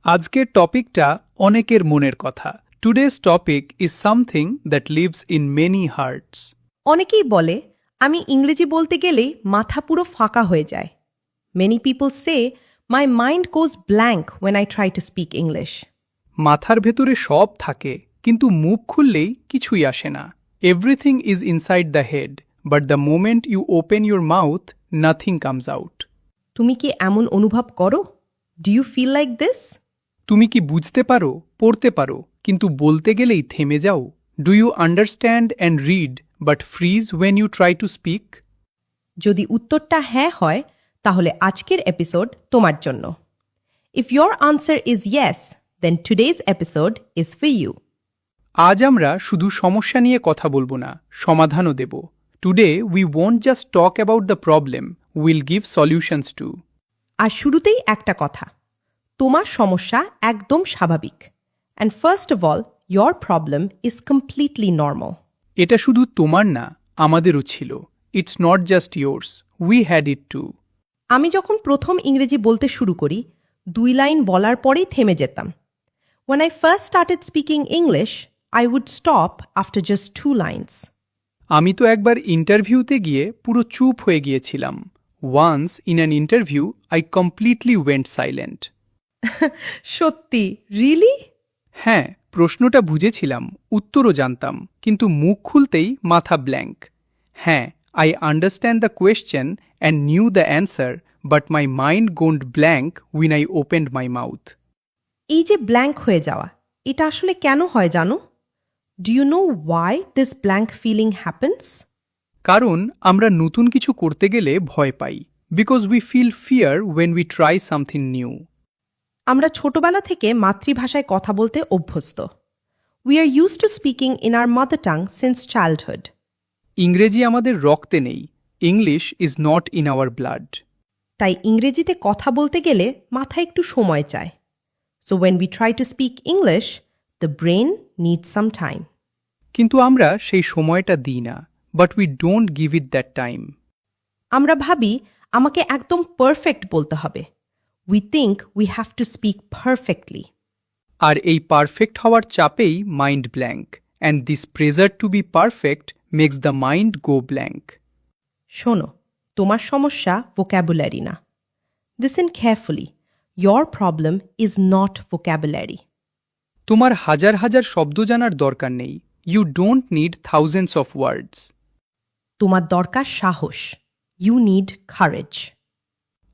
আজকের টপিকটা অনেকের মনের কথা। Today's topic is something that lives in many hearts. অনেকেই বলে আমি ইংরেজি বলতে গেলেই মাথা পুরো ফাঁকা হয়ে যায়। Many people say my mind goes blank when I try to speak English. মাথার ভেতরে সব থাকে, কিন্তু মুখ খুললেই কিছুই আসে না। Everything is inside the head, but the moment you open your mouth, nothing comes out. তুমি কি এমন অনুভব করো? Do you feel like this? তুমি কি বুঝতে পারো, পড়তে পারো, কিন্তু বলতে গেলেই থেমে যাও? Do you understand and read but freeze when you try to speak? যদি উত্তরটা হ্যাঁ হয়, তাহলে আজকের এপিসোড তোমার জন্য। If your answer is yes, then today's episode is for you. আজ আমরা শুধু সমস্যা নিয়ে কথা বলবো না, সমাধানও দেব। Today we won't just talk about the problem, will give solutions too. আর শুরুতেই একটা কথা, তোমার সমস্যা একদম স্বাভাবিক। And first of all, your problem is completely normal. এটা শুধু তোমার না, আমাদেরও ছিল। It's not just yours, we had it too. আমি যখন প্রথম ইংরেজি বলতে শুরু করি, 2 লাইন বলার পরেই থেমে যেতাম। When I first started speaking English, I would stop after just 2 lines. আমি তো একবার ইন্টারভিউতে গিয়ে পুরো চুপ হয়ে গিয়েছিলাম। Once in an interview I completely went silent. সত্যি? রিয়েলি? হ্যাঁ, প্রশ্নটা বুঝেছিলাম, উত্তরও জানতাম, কিন্তু মুখ খুলতেই মাথা ব্ল্যাঙ্ক। হ্যাঁ, I understand the question and knew the answer, but my mind gone blank when I opened my mouth. এই যে ব্ল্যাঙ্ক হয়ে যাওয়া, এটা আসলে কেন হয় জানো? Do you know why this blank feeling happens? কারণ আমরা নতুন কিছু করতে গেলে ভয় পাই, because we feel fear when we try something new. আমরা ছোটবেলা থেকে মাতৃভাষায় কথা বলতে অভ্যস্ত। We are use to speaking in our mother tongue since childhood. ইংরেজি আমাদের রক্তে নেই, English is not in our blood. তাই ইংরেজিতে কথা বলতে গেলে মাথায় একটু সময় চায়। So when we try to speak English, the brain needs some time. কিন্তু আমরা সেই সময়টা দিই না, but we don't give it that time. আমরা ভাবি আমাকে একদম পারফেক্ট বলতে হবে। We think we have to speak perfectly. আর এই পারফেক্ট হওয়ার চাপেই mind blank, and this pressure to be perfect makes the mind go blank. শোনো, তোমার সমস্যা ভোক্যাবুলারি না। Listen carefully, your problem is not vocabulary. তোমার হাজার হাজার শব্দ জানার দরকার নেই, you don't need thousands of words. তোমার দরকার সাহস, ইউ নিড কারেজ।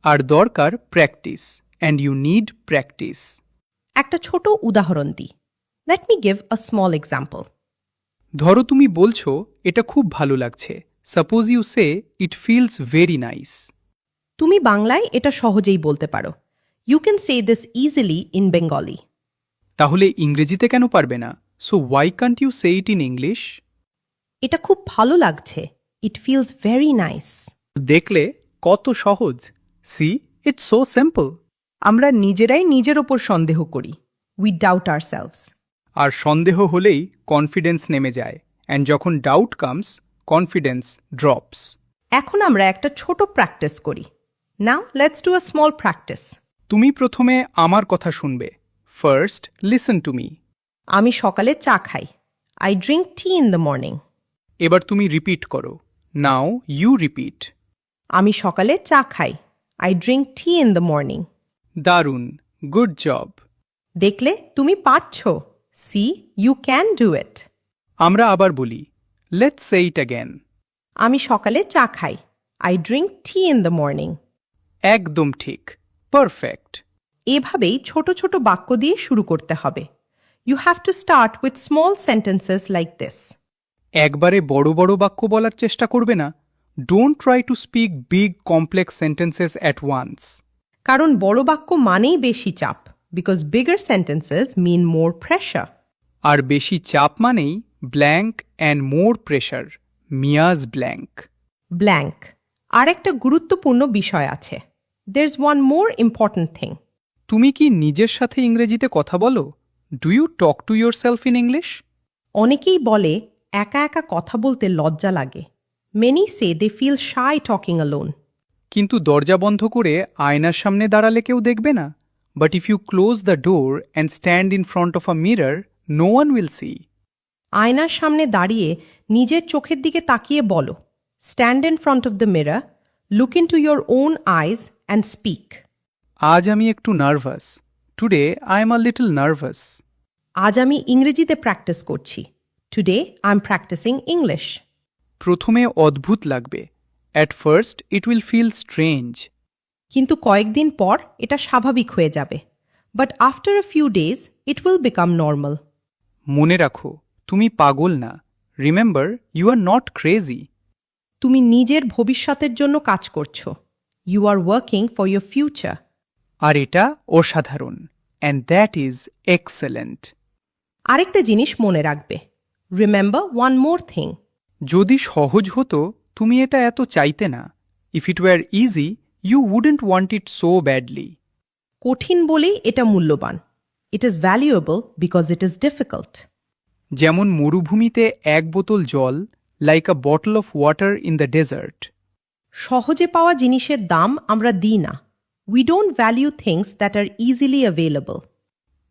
আর দরকার practice, and you need practice. একটা ছোট উদাহরণ দিই। Let me give a small example. ধরো তুমি বলছো এটা খুব ভালো লাগছে, suppose you say it feels very nice. তুমি বাংলায় এটা সহজেই বলতে পারো। You can say this easily in Bengali. তাহলে ইংরেজিতে কেন পারবে না? So why can't you say it in English? এটা খুব ভালো লাগছে, ইট ফিলস ভেরি নাইস। দেখলে কত সহজ। See, it's so simple. আমরা নিজেরাই নিজের ওপর সন্দেহ করি। We doubt আওরসেলভস। আর সন্দেহ হলেই কনফিডেন্স নেমে যায়, অ্যান্ড যখন ডাউট কামস, কনফিডেন্স ড্রপস। এখন আমরা একটা ছোট প্র্যাকটিস করি। Now let's do a small practice. তুমি প্রথমে আমার কথা শুনবে। First listen to me. আমি সকালে চা খাই। I drink tea in the morning. এবার তুমি রিপিট করো। Now you repeat. আমি সকালে চা খাই। I drink tea in the morning. দারুণ, গুড জব। দেখলে তুমি পারছো। See, you can do it. আমরা আবার বলি, লেটস সে ইট অ্যাগেন। আমি সকালে চা খাই। I drink tea in the morning. একদম ঠিক, পারফেক্ট। এভাবেই ছোট ছোট বাক্য দিয়ে শুরু করতে হবে। You have to start with small sentences like this. একবারে বড় বড় বাক্য বলার চেষ্টা করবে না। Don't try to speak big complex sentences at once. কারণ বড় বাক্য মানেই বেশি চাপ, because bigger sentences mean more pressure. আর বেশি চাপ মানেই blank and more pressure, means blank. Blank. আর একটা গুরুত্বপূর্ণ বিষয় আছে। There is one more important thing. তুমি কি নিজের সাথে ইংরেজিতে কথা বলো? Do you talk to yourself in English? অনেকেই বলে একা একা কথা বলতে লজ্জা লাগে। Many say they feel shy talking alone. কিন্তু দরজা বন্ধ করে আয়নার সামনে দাঁড়ালে কেউ দেখবে না। But if you close the door and stand in front of a mirror, no one will see. আয়নার সামনে দাঁড়িয়ে নিজের চোখের দিকে তাকিয়ে বলো, stand in front of the mirror, look into your own eyes and speak. আজ আমি একটু nervous. Today I am a little nervous. আজ আমি ইংরেজিতে প্র্যাকটিস করছি। Today I am practicing English. প্রথমে অদ্ভুত লাগবে। At first, it will feel strange. কিন্তু কয়েকদিন পর এটা স্বাভাবিক হয়ে যাবে। But after a few days it will become normal. মনে রাখো, তুমি পাগল না। Remember, you are not crazy. তুমি নিজের ভবিষ্যতের জন্য কাজ করছো। You are working for your future. আর এটা অসাধারণ। And that is excellent. আরেকটা জিনিস মনে রাখবে। Remember one more thing. যদি সহজ হতো, তুমি এটা এত চাইতে না। If it were easy, you wouldn't want it so badly. কঠিন বলেই এটা মূল্যবান। It is valuable because it is difficult. যেমন মরুভূমিতে এক বোতল জল, like a bottle of water in the desert. সহজে পাওয়া জিনিসের দাম আমরা দিই না। We don't value things that are easily available.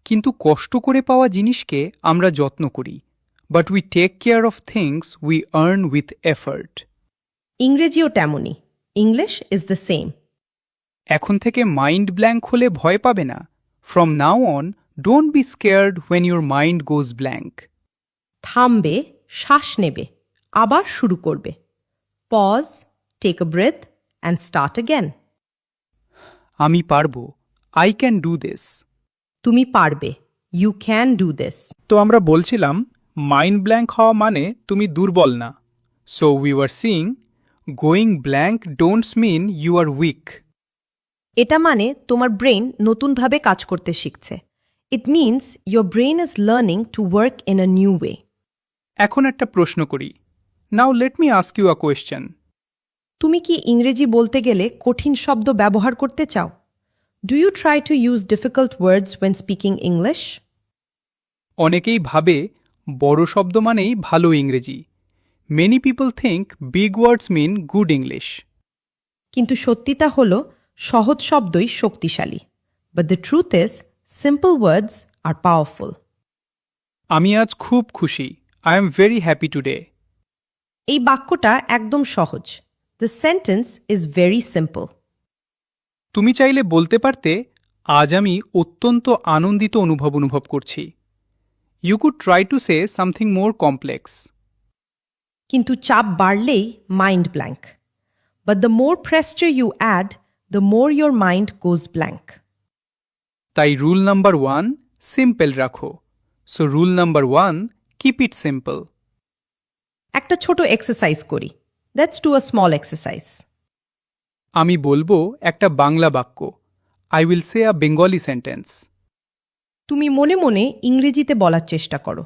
কিন্তু কষ্ট করে পাওয়া জিনিসকে আমরা যত্ন করি। But we take care of things we earn with effort. ইংরেজিও তেমনই। English is the same. এখন থেকে মাইন্ড ব্ল্যাঙ্ক হলে ভয় পাবে না। From now on, don't be scared when your mind goes blank. থামবে, শ্বাস নেবে, আবার শুরু করবে। Pause, take a breath and start again. আমি পারবো। I can do this. তুমি পারবে। You can do this. তো আমরা বলছিলাম, মাইন্ড ব্ল্যাঙ্ক হওয়া মানে তুমি দুর্বল না। So we were seeing, going blank doesn't mean you are weak. এটা মানে তোমার ব্রেন নতুনভাবে কাজ করতে শিখছে। It means your brain is learning to work in a new way. এখন একটা প্রশ্ন করি। Now let me ask you a question. তুমি কি ইংরেজি বলতে গেলে কঠিন শব্দ ব্যবহার করতে চাও? Do you try to use difficult words when speaking English? অনেকেই ভাবে বড় শব্দ মানেই ভালো ইংরেজি। Many people think big words mean good English. কিন্তু সত্যিটা হল সহজ শব্দই শক্তিশালী। But the truth is simple words are powerful. আমি আজ খুব খুশি। I am very happy today. এই বাক্যটা একদম সহজ। The sentence is very simple. তুমি চাইলে বলতে পারতে, আজ আমি অত্যন্ত আনন্দিত অনুভব করছি। You could try to say something more complex. কিন্তু চাপ বাড়লেই mind blank. But the more pressure you add, the more your mind goes blank. তাই রুল নাম্বার 1, সিম্পল রাখো। So rule number 1, keep it simple. একটা ছোট exercise করি। Let's do a small exercise. আমি বলবো একটা বাংলা বাক্য। I will say a Bengali sentence. তুমি মনে মনে ইংরেজিতে বলার চেষ্টা করো।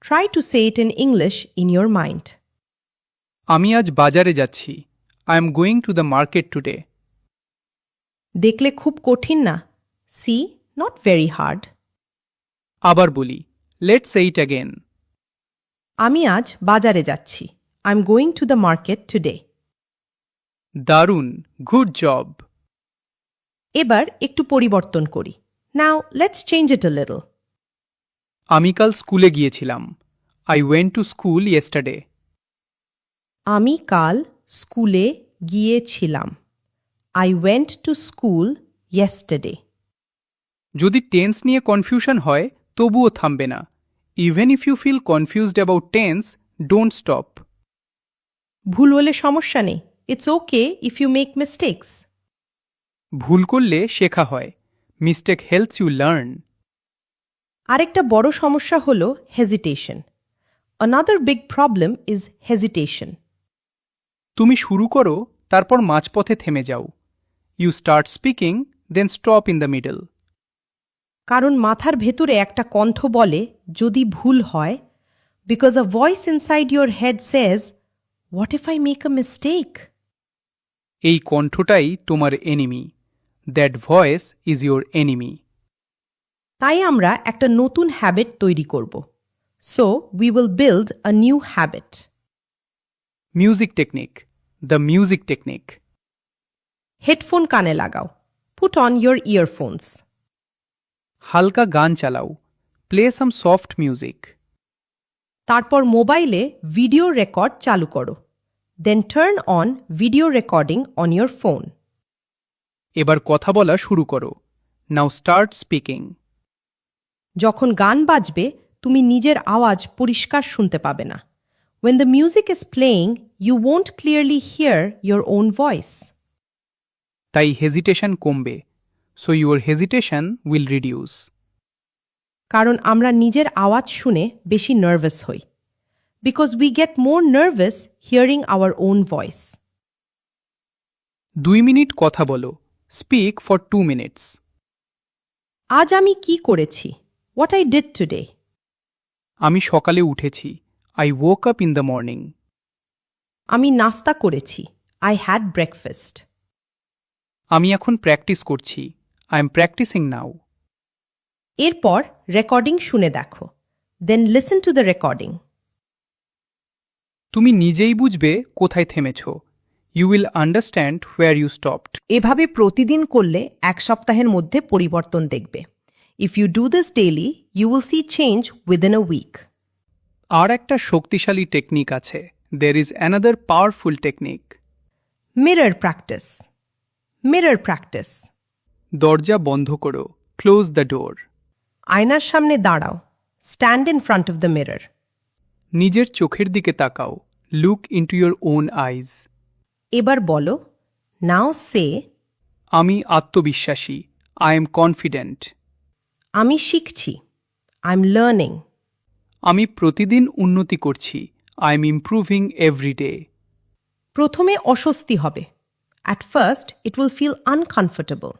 Try to say it in English in your mind. আমি আজ বাজারে যাচ্ছি। I am going to the market today. দেখলে খুব কঠিন না? See, not very hard. আবার বলি, লেটস সে ইট অ্যাগেন। আমি আজ বাজারে যাচ্ছি। I am going to the market today. দারুণ, গুড জব। এবার একটু পরিবর্তন করি। Now let's change it a little. আমি কাল স্কুলে গিয়েছিলাম। I went to school yesterday. আমি কাল স্কুলে গিয়েছিলাম। I went to school yesterday. যদি টেন্স নিয়ে কনফিউশন হয়, তবুও থামবে না। Even if you feel confused about tense, don't stop. ভুল হলে সমস্যা নেই। It's okay if you make mistakes. ভুল করলে শেখা হয়। Mistake helps you learn. আরেকটা বড় সমস্যা হল hesitation. Another big problem is hesitation. তুমি শুরু করো, তারপর মাঝপথে থেমে যাও। You start speaking, then stop in the middle. কারণ মাথার ভেতরে একটা কণ্ঠ বলে যদি ভুল হয়, because a voice inside your head says, what if I make a mistake? এই কণ্ঠটাই তোমার enemy. That voice is your enemy. তাই আমরা একটা নতুন হ্যাবিট তৈরি করব। So we will build a new habit. Music technique, the music technique. Headphone কানে লাগাও। Put on your earphones. হালকা গান চালাও, প্লে সাম সফট মিউজিক। তারপর মোবাইলে ভিডিও রেকর্ড চালু করো। Then turn on video recording on your phone. এবার কথা বলা শুরু করো। Now start speaking. যখন গান বাজবে তুমি নিজের আওয়াজ পরিষ্কার শুনতে পাবে না। When the music is playing, you won't clearly hear your own voice. তাই হেজিটেশন কমবে। So your hesitation will reduce. কারণ আমরা নিজের আওয়াজ শুনে বেশি নার্ভাস হই। Because we get more nervous hearing our own voice. 2 minute কথা বলো। Speak for 2 minutes. আজ আমি কি করেছি? What I did today. আমি সকালে উঠেছি। I woke up in the morning. আমি নাস্তা করেছি। I had breakfast. আমি এখন প্র্যাকটিস করছি। আই এম প্র্যাকটিসিং নাও। এরপর রেকর্ডিং শুনে দেখো। Then listen to the recording. তুমি নিজেই বুঝবে কোথায় থেমেছ। You will understand where you stopped. এভাবে প্রতিদিন করলে 1 সপ্তাহের মধ্যে পরিবর্তন দেখবে। If you do this daily you will see change within a week. আর একটা শক্তিশালী টেকনিক আছে। There is another powerful technique. Mirror practice. Mirror practice. দরজা বন্ধ করো। Close the door. আয়নার সামনে দাঁড়াও। Stand in front of the mirror. নিজের চোখের দিকে তাকাও। Look into your own eyes. এবার বলো, নাও সে। আমি আত্মবিশ্বাসী। I am confident. আমি শিখছি। I am learning. আমি প্রতিদিন উন্নতি করছি। I am improving every day. প্রথমে অস্বস্তি হবে। At first it will feel uncomfortable.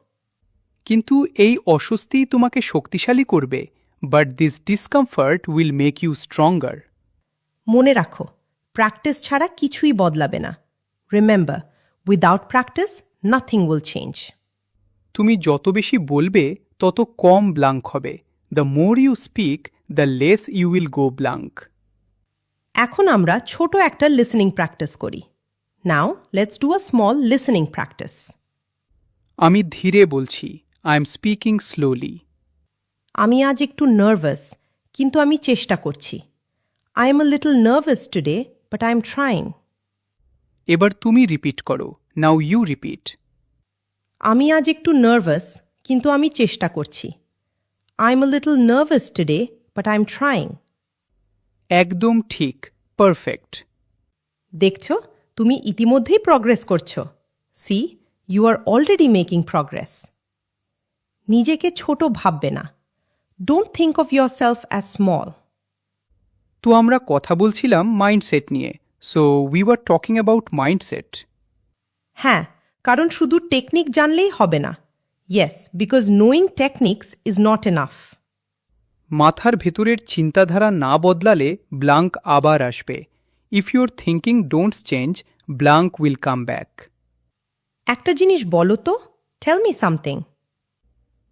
কিন্তু এই অস্বস্তিই তোমাকে শক্তিশালী করবে। But this discomfort will make you stronger. মনে রাখো, প্র্যাকটিস ছাড়া কিছুই বদলাবে না। Remember, without practice nothing will change. তুমি যত বেশি বলবে তত কম ব্লাঙ্ক হবে। The more you speak the less you will go blank. এখন আমরা ছোট একটা লিসেনিং প্র্যাকটিস করি। Now let's do a small listening practice. আমি ধীরে বলছি। I am speaking slowly. আমি আজ একটু নার্ভাস, কিন্তু আমি চেষ্টা করছি। I am a little nervous today, but I am trying. এবার তুমি রিপিট করো। Now you repeat. আমি আজ একটু নার্ভাস, কিন্তু আমি চেষ্টা করছি। I am a little nervous today, but I am trying. একদম ঠিক। পারফেক্ট। দেখছো, তুমি ইতিমধ্যেই প্রগ্রেস করছো। See, you are already making progress. নিজেকে ছোট ভাববে না। Don't think of yourself as small. তো আমরা কথা বলছিলাম মাইন্ডসেট নিয়ে। So we were talking about mindset. হ্যাঁ, কারণ শুধু টেকনিক জানলেই হবে না। Yes, because knowing techniques is not enough. মাথার ভেতরের চিন্তাধারা না বদলালে ব্লাঙ্ক আবার আসবে। If your thinking doesn't change, blank will come back. একটা জিনিস বলো তো, টেল মি সামথিং।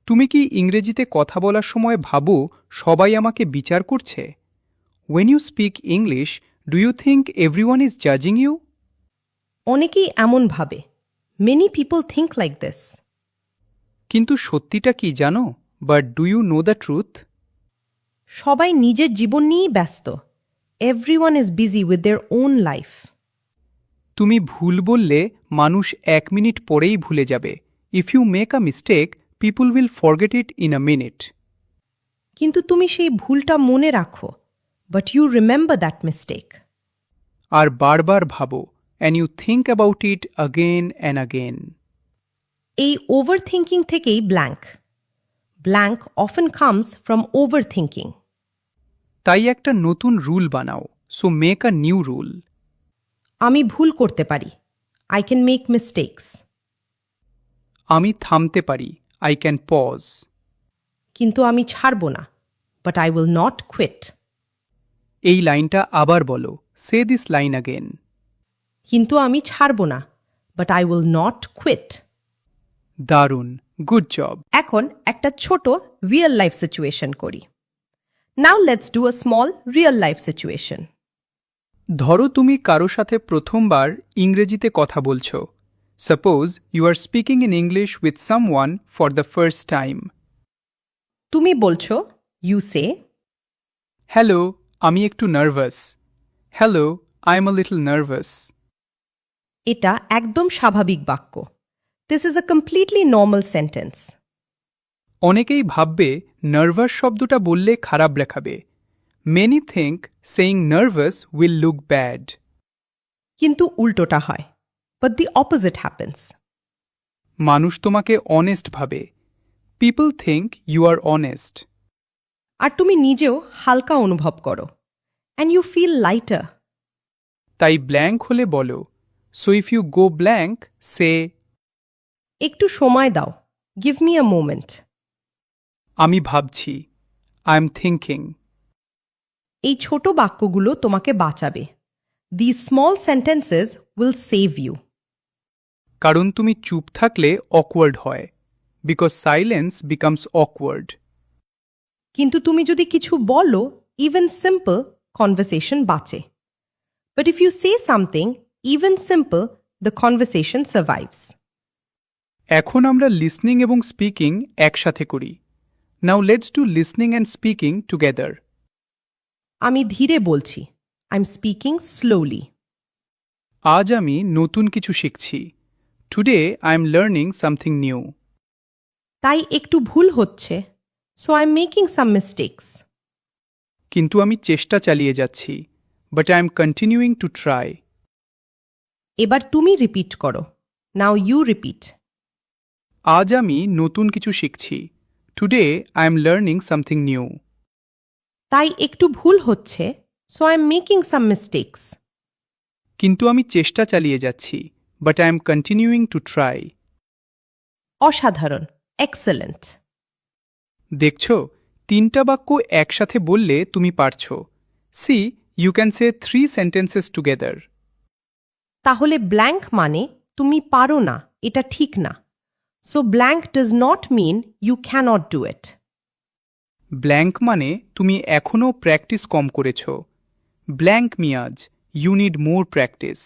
তুমি কি ইংরেজিতে কথা বলার সময় ভাবো সবাই আমাকে বিচার করছে? When you speak English, do you think everyone is জাজিং ইউ? অনেকেই এমন ভাবে। Many people think like this. কিন্তু সত্যিটা কি জানো? But do you know the truth? সবাই নিজের জীবন নিয়েই ব্যস্ত। Everyone is busy with their own life. তুমি ভুল বললে মানুষ 1 মিনিট পরেই ভুলে যাবে। If you make a mistake, people will forget it in a minute. কিন্তু তুমি সেই ভুলটা মনে রাখো। But you remember that mistake. আর বারবার ভাবো। And you think about it again and again. এই ওভার থিঙ্কিং থেকেই blank. Blank often comes from over thinking. তাই একটা নতুন রুল বানাও। So make a new rule. আমি ভুল করতে পারি। I can make mistakes. আমি থামতে পারি। I can pause. কিন্তু আমি ছাড়ব না। But I will not quit. এই লাইনটা আবার বলো। Say this line again. কিন্তু আমি ছাড়ব না। But I will not quit. দারুণ। Good job. এখন একটা ছোট রিয়েল লাইফ সিচুয়েশন করি। Now let's do a small real life situation. ধরো তুমি কারো সাথে প্রথমবার ইংরেজিতে কথা বলছো। Suppose you are speaking in English with someone for the first time. তুমি বলছো, ইউ সে, হ্যালো, আমি একটু nervous. Hello, I am a little nervous. এটা একদম স্বাভাবিক বাক্য। This is a completely normal sentence. অনেকেই ভাববে নার্ভাস শব্দটা বললে খারাপ দেখাবে। Many think saying nervous will look bad. কিন্তু উল্টোটা হয়। But the opposite happens. মানুষ তোমাকে অনেস্ট ভাবে। People think you are honest. আর তুমি নিজেও হালকা অনুভব করো। And you feel lighter. তাই ব্ল্যাঙ্ক হলে বলো, so if you go blank say, একটু সময় দাও, গিভ মি আ মোমেন্ট। আমি ভাবছি, আই এম থিঙ্কিং। এই ছোট বাক্যগুলো তোমাকে বাঁচাবে। The small sentences will save you. কারণ তুমি চুপ থাকলে অকওয়ার্ড হয়, বিকজ সাইলেন্স বিকামস অকওয়ার্ড। কিন্তু তুমি যদি কিছু বলো, ইভেন সিম্পল, কনভারসেশন বাঁচে। But if you say something, even simple, the conversation survives. এখন আমরা লিসনিং এবং স্পিকিং একসাথে করি। Now let's do listening and speaking together. আমি ধীরে বলছি। I am speaking slowly. আজ আমি নতুন কিছু শিখছি। Today I am learning something new. তাই একটু ভুল হচ্ছে। So I am making some mistakes. কিন্তু আমি চেষ্টা চালিয়ে যাচ্ছি, but I am continuing to try. এবার তুমি রিপিট করো। Now you repeat. আজ আমি নতুন কিছু শিখছি। Today I am learning something new. তাই একটু ভুল হচ্ছে। So I am making some mistakes. কিন্তু আমি চেষ্টা চালিয়ে যাচ্ছি, but I am continuing to try. অসাধারণ, এক্সেলেন্ট। দেখছ, তিনটা বাক্য একসাথে বললে তুমি পারছ। See, you can say 3 sentences together. তাহলে ব্ল্যাঙ্ক মানে তুমি পারো না, এটা ঠিক না। So blank does not mean you can't do it. Blank মানে তুমি এখনও প্র্যাকটিস কম করেছ। Blank means, you need more practice.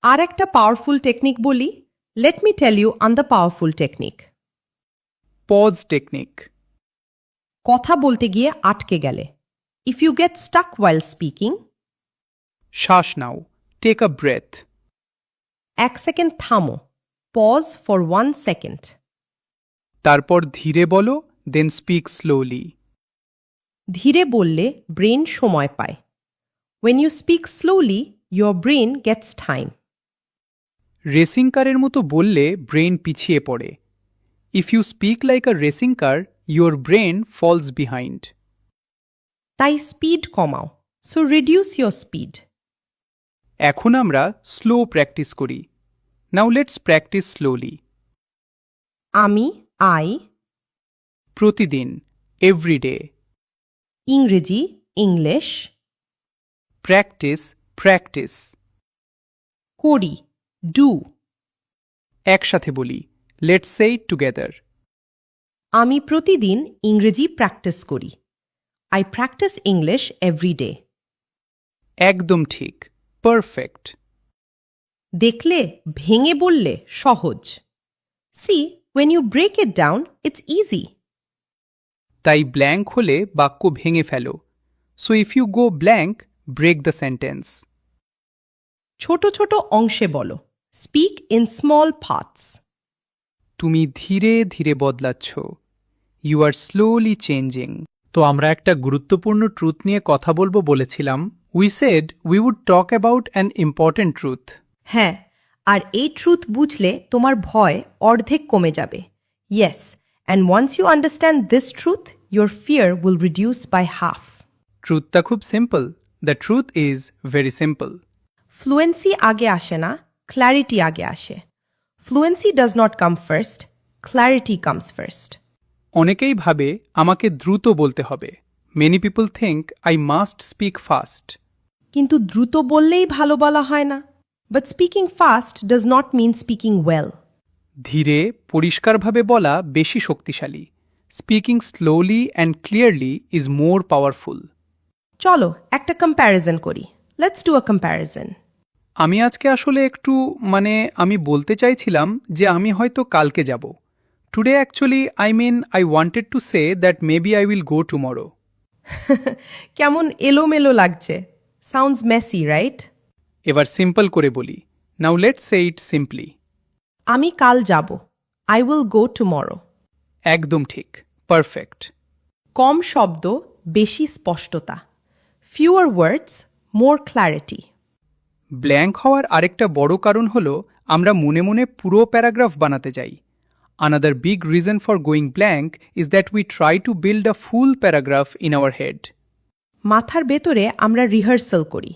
আর একটা পাওয়ারফুল টেকনিক বলি। Let me tell you on the powerful technique. Pause technique. কথা বলতে গিয়ে আটকে গেলে, if you get stuck while speaking, শ্বাস নাও, টেক আ ব্রেথ। 1 সেকেন্ড থামো, পজ ফর 1 সেকেন্ড। তারপর ধীরে বলো, দেন স্পিক স্লোলি। ধীরে বললে ব্রেন সময় পায়। When you speak slowly, your brain gets time. Racing কারের মতো বললে ব্রেন পিছিয়ে পড়ে। If you speak like a racing car, your brain falls behind. তাই স্পিড কমাও। So reduce your speed. এখন আমরা স্লো প্র্যাকটিস করি। Now let's practice slowly. আমি, আই, প্রতিদিন, এভরিডে। ইংরেজি, ইংলিশ, প্র্যাকটিস, প্র্যাকটিস। করি, ডু। একসাথে বলি, লেটস সে ইট টুগেদার। আমি প্রতিদিন ইংরেজি প্র্যাকটিস করি। I practice English every day. একদম ঠিক, পারফেক্ট। দেখলে, ভেঙে বললে সহজ। See, when you break it down, it's easy. তাই ব্ল্যাঙ্ক হলে বাক্য ভেঙে ফেলো। So if you go blank, break the sentence. ছোট ছোট অংশে বলো। Speak in small parts. তুমি ধীরে ধীরে বদলাচ্ছ। You are slowly changing. তো আমরা একটা গুরুত্বপূর্ণ ট্রুথ নিয়ে কথা বলবো বলেছিলাম। We said we would talk about an important truth. হ্যাঁ, আর এই ট্রুথ বুঝলে তোমার ভয় অর্ধেক কমে যাবে। Yes, and once you understand this truth, your fear will reduce by half. ট্রুথটা খুব simple. The truth is very simple. Fluency আগে আসে না, ক্ল্যারিটি আগে আসে। Fluency does not come first, clarity comes first. অনেকেই ভাবে আমাকে দ্রুত বলতে হবে। Many people think I must speak fast. কিন্তু দ্রুত বললেই ভালো বলা হয় না। But speaking fast does not mean speaking well. ধীরে, পরিষ্কারভাবে বলা বেশি শক্তিশালী। Speaking slowly and clearly is more powerful. চলো একটা কম্প্যারিজন করি। Let's do a comparison. আমি আজকে আসলে একটু আমি বলতে চাইছিলাম যে আমি হয়তো কালকে যাব। Today actually, I wanted to say that maybe I will go tomorrow. কেমন এলোমেলো লাগছে। Sounds Messi, right? এবার সিম্পল করে বলি। Now let's say it simply. আমি কাল যাব। I will go tomorrow. একদম ঠিক। পারফেক্ট। কম শব্দ, বেশি স্পষ্টতা। ফিউয়ার ওয়ার্ডস, মোর ক্ল্যারিটি। ব্ল্যাঙ্ক হওয়ার আরেকটা বড় কারণ হল আমরা মনে মনে পুরো প্যারাগ্রাফ বানাতে যাই। Another big reason for going blank is that we try to build a full paragraph in our head. মাথার ভেতরে আমরা রিহার্সাল করি।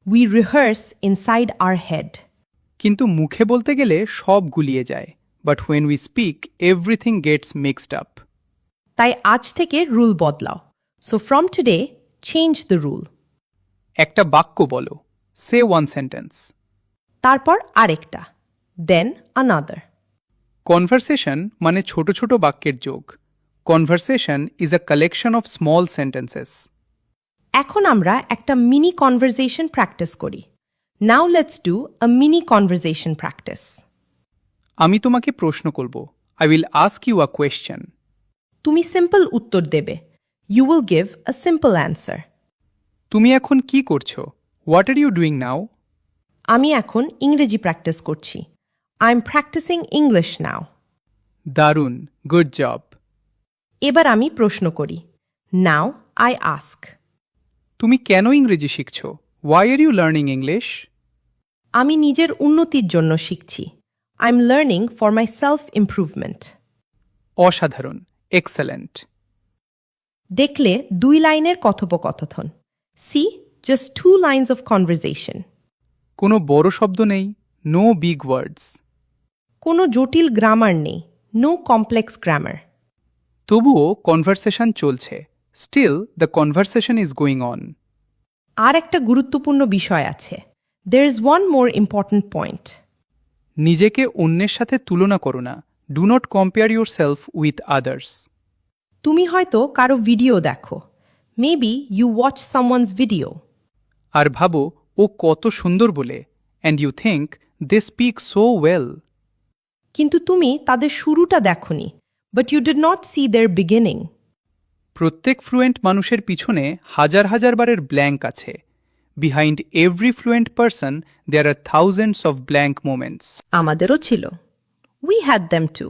We rehearse inside our head. কিন্তু মুখে বলতে গেলে সব গুলিয়ে যায়। But when we speak, everything gets mixed up. তাই আজ থেকে রুল বদলাও। So from today, change the rule. একটা বাক্য বলো। Say one sentence. তারপর আরেকটা। দেন আনাদার। কনভারসেশন মানে ছোট ছোট বাক্যের যোগ। Conversation is a collection of small sentences. এখন আমরা একটা মিনি কনভারসেশন প্র্যাকটিস করি। Now let's do a mini conversation practice. আমি তোমাকে প্রশ্ন করব। I will ask you a question. তুমি সিম্পল উত্তর দেবে। You will give a simple answer. তুমি এখন কি করছো? What are you doing now? আমি এখন ইংরেজি প্র্যাকটিস করছি। I am practicing English now. দারুণ, গুড জব। এবার আমি প্রশ্ন করি। Now I ask. তুমি কেন ইংরেজি শিখছো? Why are you learning English? আমি নিজের উন্নতির জন্য শিখছি। I am learning for my self improvement. অসাধারণ, এক্সেলেন্ট। দেখলে 2 লাইনের কথোপকথন। See, just 2 lines of conversation. কোনো বড় শব্দ নেই, নো বিগ ওয়ার্ডস। কোনো জটিল গ্রামার নেই, নো কমপ্লেক্স গ্রামার। তবুও কনভারসেশন চলছে। Still the conversation is going on. আর একটা গুরুত্বপূর্ণ বিষয় আছে। There is one more important point. নিজেকে অন্যের সাথে তুলনা করো না। Do not compare yourself with others. তুমি হয়তো কারো ভিডিও দেখো। Maybe you watch someone's video. আর ভাবো ও কত সুন্দর বলে, and you think they speak so well. কিন্তু তুমি তাদের শুরুটা দেখোনি, but you did not see their beginning. প্রত্যেক ফ্লুয়েন্ট মানুষের পিছনে হাজার হাজার বারের ব্ল্যাঙ্ক আছে। Behind every fluent person there are thousands of blank moments. আমাদেরও ছিল। We had them too.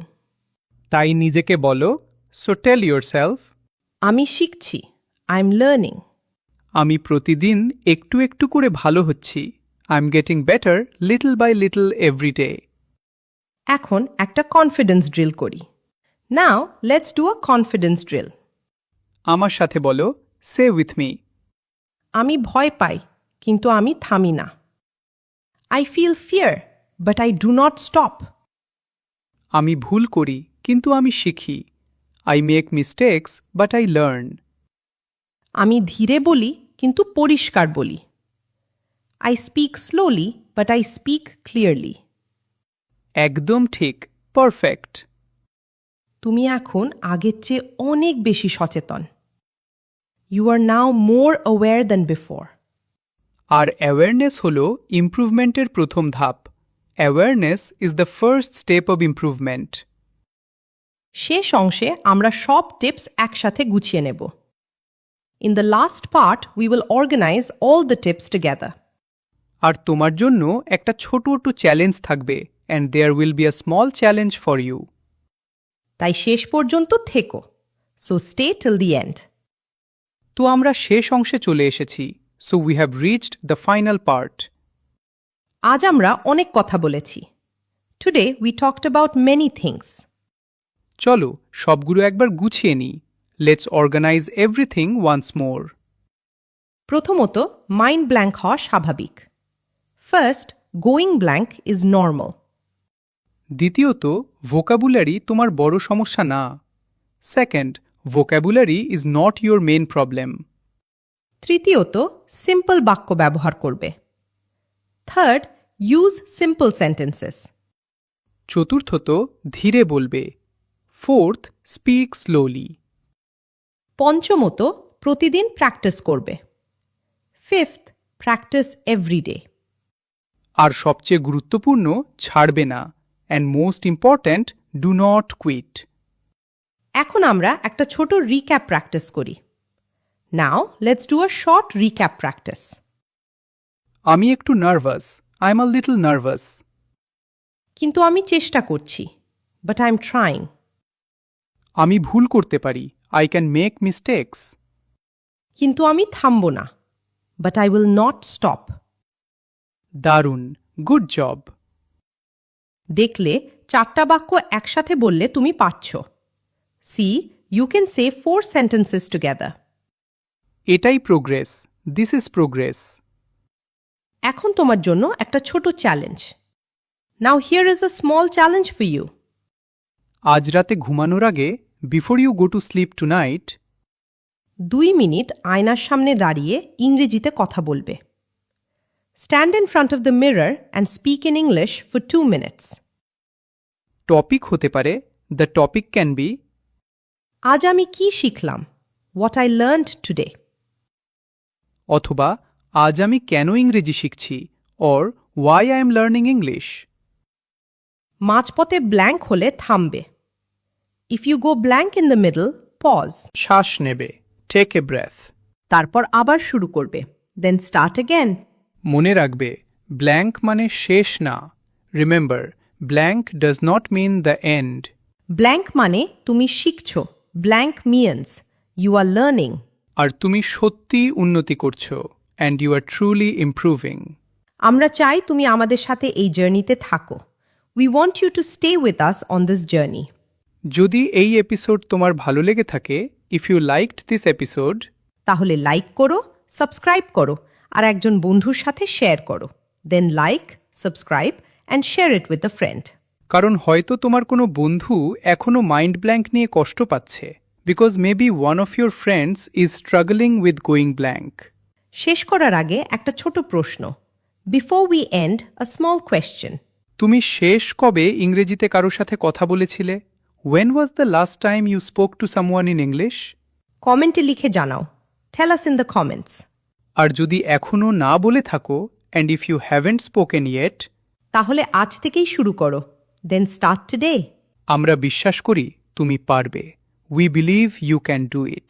তাই নিজেকে বলো, সো টেল ইউর সেলফ, আমি শিখছি। I am learning. আমি প্রতিদিন একটু একটু করে ভালো হচ্ছি। I am getting better little by little every day. এখন একটা কনফিডেন্স ড্রিল করি। Now let's do a confidence drill. আমার সাথে বলো, সে উইথ মি। আমি ভয় পাই, কিন্তু আমি থামি না। I feel fear, but I do not stop. আমি ভুল করি, কিন্তু আমি শিখি। I make mistakes, but I learn. আমি ধীরে বলি, কিন্তু পরিষ্কার বলি। I speak slowly, but I speak clearly. একদম ঠিক, পারফেক্ট। তুমি এখন আগের চেয়ে অনেক বেশি সচেতন। You are now more aware than before. আর অ্যাওয়ারনেস হল ইমপ্রুভমেন্টের প্রথম ধাপ। Awareness is the first step of improvement. শেষ অংশে আমরা সব টিপস একসাথে গুছিয়ে নেব। In the last part we will organise all the tips together. আর তোমার জন্য একটা ছোট একটু চ্যালেঞ্জ থাকবে, and there will be a small challenge for you. তাই শেষ পর্যন্ত থেকো। So stay till the end. তো আমরা শেষ অংশে চলে এসেছি। So we have reached the final part. আজ আমরা অনেক কথা বলেছি। Today we talked about many things. চলো সবগুলো একবার গুছিয়ে নিই। Let's organize everything once more. প্রথমত, মাইন্ড ব্ল্যাঙ্ক হওয়া স্বাভাবিক। First, going blank is normal. দ্বিতীয়ত, ভোকাবুলারি তোমার বড় সমস্যা না। Second, vocabulary is not your main problem. তৃতীয়ত, সিম্পল বাক্য ব্যবহার করবে। Third, use simple sentences. চতুর্থত, ধীরে বলবে। Fourth, speak slowly. পঞ্চমত, প্রতিদিন প্র্যাকটিস করবে। Fifth, practice everyday. আর সবচেয়ে গুরুত্বপূর্ণ, ছাড়বে না। And most important, Do not quit. এখন আমরা একটা ছোট রিক্যাপ প্র্যাকটিস করি। Now let's do a short recap practice. আমি একটু nervous. I'm a little nervous. কিন্তু আমি চেষ্টা করছি, বাট আই এম ট্রাইং। আমি ভুল করতে পারি। I can make mistakes. কিন্তু আমি থামব না, but I will not stop. দারুণ। Good job. দেখলে 4টা বাক্য একসাথে বললে তুমি পারছ। See you can say 4 sentences together. এটাই প্রোগ্রেস। This is progress. এখন তোমার জন্য একটা ছোট challenge. Now here is a small challenge for you. আজ রাতে ঘুমানোর আগে before you go to sleep tonight 2 minute আয়নার সামনে দাঁড়িয়ে ইংরেজিতে কথা বলবে। Stand in front of the mirror and speak in English for 2 minutes। Topic হতে পারে দ্য টপিক ক্যান বি আজ আমি কি শিখলাম, হোয়াট আই লার্নড টুডে। অথবা আজ আমি কেন ইংরেজি শিখছি or why I am learning English. মাঝপথে ব্ল্যাঙ্ক হলে থামবে। If you go blank in the middle, pause. শ্বাস নেবে। Take a breath. তারপর আবার শুরু করবে। Then start again. মনে রাখবে ব্ল্যাঙ্ক মানে শেষ না। Remember blank does not mean the end. Blank মানে তুমি শিখছ। Blank means you are learning. আর তুমি সত্যি উন্নতি করছো and you are truly improving. আমরা চাই তুমি আমাদের সাথে এই জার্নিতে থাকো। We want you to stay with us on this journey. যদি এই এপিসোড তোমার ভালো লেগে থাকে, if you liked this episode, তাহলে লাইক করো, সাবস্ক্রাইব করো আর একজন বন্ধুর সাথে শেয়ার করো। Then like, subscribe and share it with a friend. কারণ হয়তো তোমার কোনো বন্ধু এখনও মাইন্ড ব্ল্যাঙ্ক নিয়ে কষ্ট পাচ্ছে, because maybe one of your friends is struggling with going blank. শেষ করার আগে একটা ছোট প্রশ্ন। Before we and, a small question. তুমি শেষ কবে ইংরেজিতে কারোর সাথে কথা বলেছিলে? When was the last time you spoke to someone in English? কমেন্টে লিখে জানাও। টেল আস ইন দ্য কমেন্টস। আর যদি এখনও না বলে থাকো, and if you haven't spoken yet, তাহলে আজ থেকেই শুরু করো। Then start today. আমরা বিশ্বাস করি তুমি পারবে। We believe you can do it.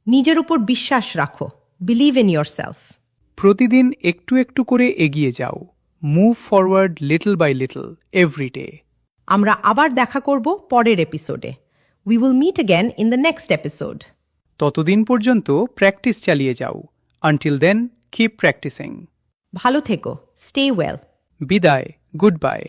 নিজের উপর বিশ্বাস রাখো। Believe in yourself. প্রতিদিন একটু একটু করে এগিয়ে যাও। Move forward little by little every day. আমরা আবার দেখা করব পরের এপিসোডে। We will meet again in the next episode. ততদিন পর্যন্ত প্র্যাকটিস চালিয়ে যাও। Until then, keep practicing. ভালো থেকো। Stay well. বিদায়। Good bye.